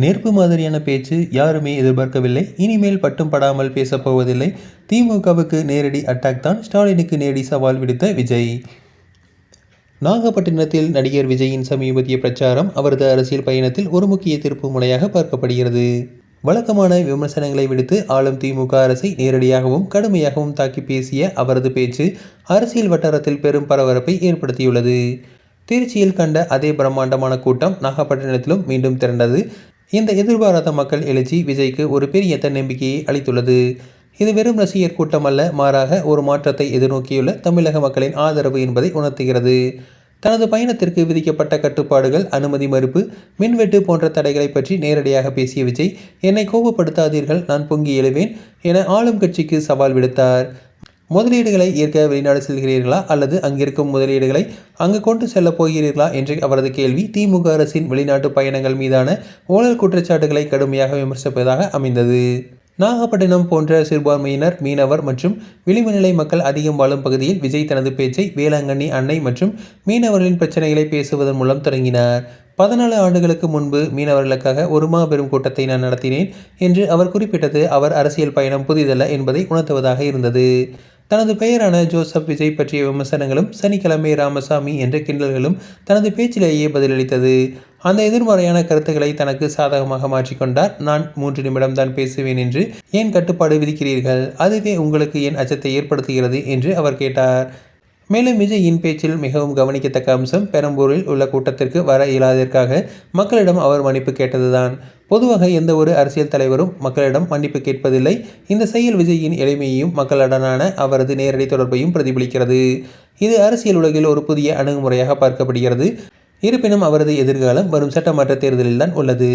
நெருப்பு மாதிரியான பேச்சு யாருமே எதிர்பார்க்கவில்லை. இனிமேல் பட்டும் படாமல் பேசப்போவதில்லை. திமுகவுக்கு நேரடி அட்டாக் தான். ஸ்டாலினுக்கு நேரடி சவால் விடுத்த விஜய். நாகப்பட்டினத்தில் நடிகர் விஜயின் சமீபத்திய பிரச்சாரம் அவரது அரசியல் பயணத்தில் ஒரு முக்கிய திருப்பு முனையாக பார்க்கப்படுகிறது. வழக்கமான விமர்சனங்களை விடுத்து ஆளும் திமுக அரசை நேரடியாகவும் கடுமையாகவும் தாக்கி பேசிய அவரது பேச்சு அரசியல் வட்டாரத்தில் பெரும் பரபரப்பை ஏற்படுத்தியுள்ளது. திருச்சியில் கண்ட அதே பிரம்மாண்டமான கூட்டம் நாகப்பட்டினத்திலும் மீண்டும் திரண்டது. இந்த எதிர்பாராத மக்கள் எழுச்சி விஜய்க்கு ஒரு பெரிய தன்னம்பிக்கையை அளித்துள்ளது. இது வெறும் ரசிகர் கூட்டம் அல்ல, மாறாக ஒரு மாற்றத்தை எதிர்நோக்கியுள்ள தமிழக மக்களின் ஆதரவு என்பதை உணர்த்துகிறது. தனது பயணத்திற்கு விதிக்கப்பட்ட கட்டுப்பாடுகள், அனுமதி மறுப்பு, மின்வெட்டு போன்ற தடைகளை பற்றி நேரடியாக பேசிய விஜய், என்னை கோபப்படுத்தாதீர்கள், நான் பொங்கி எழுவேன் என ஆளும் கட்சிக்கு சவால் விடுத்தார். முதலீடுகளை ஏற்க வெளிநாடு செல்கிறீர்களா அல்லது அங்கிருக்கும் முதலீடுகளை அங்கு கொண்டு செல்ல போகிறீர்களா என்ற அவரது கேள்வி திமுக அரசின் வெளிநாட்டு பயணங்கள் மீதான ஊழல் குற்றச்சாட்டுகளை கடுமையாக விமர்சிப்பதாக அமைந்தது. நாகப்பட்டினம் போன்ற சிறுபான்மையினர், மீனவர் மற்றும் விளிம்பு நிலை மக்கள் அதிகம் வாழும் பகுதியில் விஜய் தனது பேச்சை வேளாங்கண்ணி அன்னை மற்றும் மீனவர்களின் பிரச்சனைகளை பேசுவதன் மூலம் தொடங்கினார். 14 ஆண்டுகளுக்கு முன்பு மீனவர்களுக்காக ஒரு மாபெரும் கூட்டத்தை நான் நடத்தினேன் என்று அவர் குறிப்பிட்டது அவர் அரசியல் பயணம் புதிதல்ல என்பதை உணர்த்துவதாக இருந்தது. தனது பெயரான ஜோசப் விஜய் பற்றிய விமர்சனங்களும் சனிக்கிழமை ராமசாமி என்ற கிண்டல்களும் தனது பேச்சிலேயே பதிலளித்தது. அந்த எதிர்மறையான கருத்துக்களை தனக்கு சாதகமாக மாற்றிக்கொண்டார். நான் 3 நிமிடம் தான் பேசுவேன் என்று ஏன் கட்டுப்பாடு விதிக்கிறீர்கள்? அதுவே உங்களுக்கு ஏன் அச்சத்தை ஏற்படுத்துகிறது என்று அவர் கேட்டார். மேலும் விஜயின் பேச்சில் மிகவும் கவனிக்கத்தக்க அம்சம் பெரம்பூரில் உள்ள கூட்டத்திற்கு வர இயலாததற்காக மக்களிடம் அவர் மன்னிப்பு கேட்டதுதான். பொதுவாக எந்த ஒரு அரசியல் தலைவரும் மக்களிடம் மன்னிப்பு கேட்பதில்லை. இந்த செயல் விஜயின் எளிமையையும் மக்களுடனான அவரது நேரடி தொடர்பையும் பிரதிபலிக்கிறது. இது அரசியல் உலகில் ஒரு புதிய அணுகுமுறையாக பார்க்கப்படுகிறது. இருப்பினும் அவரது எதிர்காலம் வரும் சட்டமன்ற தேர்தலில் தான் உள்ளது.